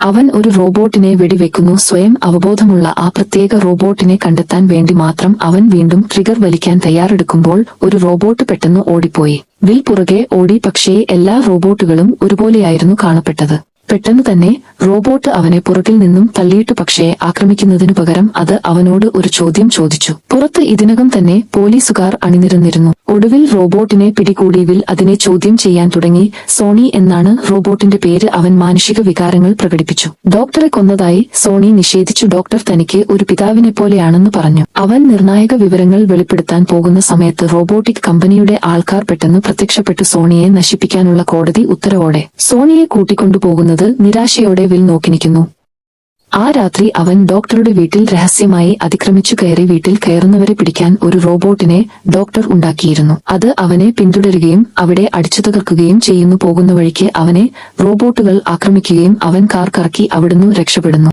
അവൻ ഒരു റോബോട്ടിനെ വെടിവെക്കുന്നു. സ്വയം അവബോധമുള്ള ആ പ്രത്യേക റോബോട്ടിനെ കണ്ടെത്താൻ വേണ്ടി മാത്രം അവൻ വീണ്ടും ട്രിഗർ വലിക്കാൻ തയ്യാറെടുക്കുമ്പോൾ ഒരു റോബോട്ട് പെട്ടെന്ന് ഓടിപ്പോയി. വിൽ പുറകെ ഓടി. പക്ഷേ എല്ലാ റോബോട്ടുകളും ഒരുപോലെയായിരുന്നു കാണപ്പെട്ടത്. പെട്ടെന്ന് തന്നെ റോബോട്ട് അവനെ പുറകിൽ നിന്നും തള്ളിയിട്ടു. പക്ഷേ ആക്രമിക്കുന്നതിനു പകരം അത് അവനോട് ഒരു ചോദ്യം ചോദിച്ചു. പുറത്ത് ഇതിനകം തന്നെ പോലീസുകാർ അണിനിരന്നിരുന്നു. ഒടുവിൽ റോബോട്ടിനെ പിടികൂടി. വിൽ അതിനെ ചോദ്യം ചെയ്യാൻ തുടങ്ങി. സോണി എന്നാണ് റോബോട്ടിന്റെ പേര്. അവൻ മാനുഷിക വികാരങ്ങൾ പ്രകടിപ്പിച്ചു. ഡോക്ടറെ കൊന്നതായി സോണി നിഷേധിച്ചു. ഡോക്ടർ തനിക്ക് ഒരു പിതാവിനെ പോലെയാണെന്ന് പറഞ്ഞു. അവൻ നിർണായക വിവരങ്ങൾ വെളിപ്പെടുത്താൻ പോകുന്ന സമയത്ത് റോബോട്ടിക് കമ്പനിയുടെ ആൾക്കാർ പെട്ടെന്ന് പ്രത്യക്ഷപ്പെട്ടു. സോണിയെ നശിപ്പിക്കാനുള്ള കോടതി ഉത്തരവോടെ സോണിയെ കൂട്ടിക്കൊണ്ടുപോകുന്നത് നിരാശയോടെ വിൽ നോക്കി നിൽക്കുന്നു. ആ രാത്രി അവൻ ഡോക്ടറുടെ വീട്ടിൽ രഹസ്യമായി അതിക്രമിച്ചു കയറി. വീട്ടിൽ കയറുന്നവരെ പിടിക്കാൻ ഒരു റോബോട്ടിനെ ഡോക്ടർ ഉണ്ടാക്കിയിരുന്നു. അത് അവനെ പിന്തുടരുകയും അവിടെ അടിച്ചു തകർക്കുകയും ചെയ്യുന്നു. പോകുന്ന വഴിക്ക് അവനെ റോബോട്ടുകൾ ആക്രമിക്കുകയും അവൻ കാർ കറക്കി അവിടുന്ന് രക്ഷപ്പെടുന്നു.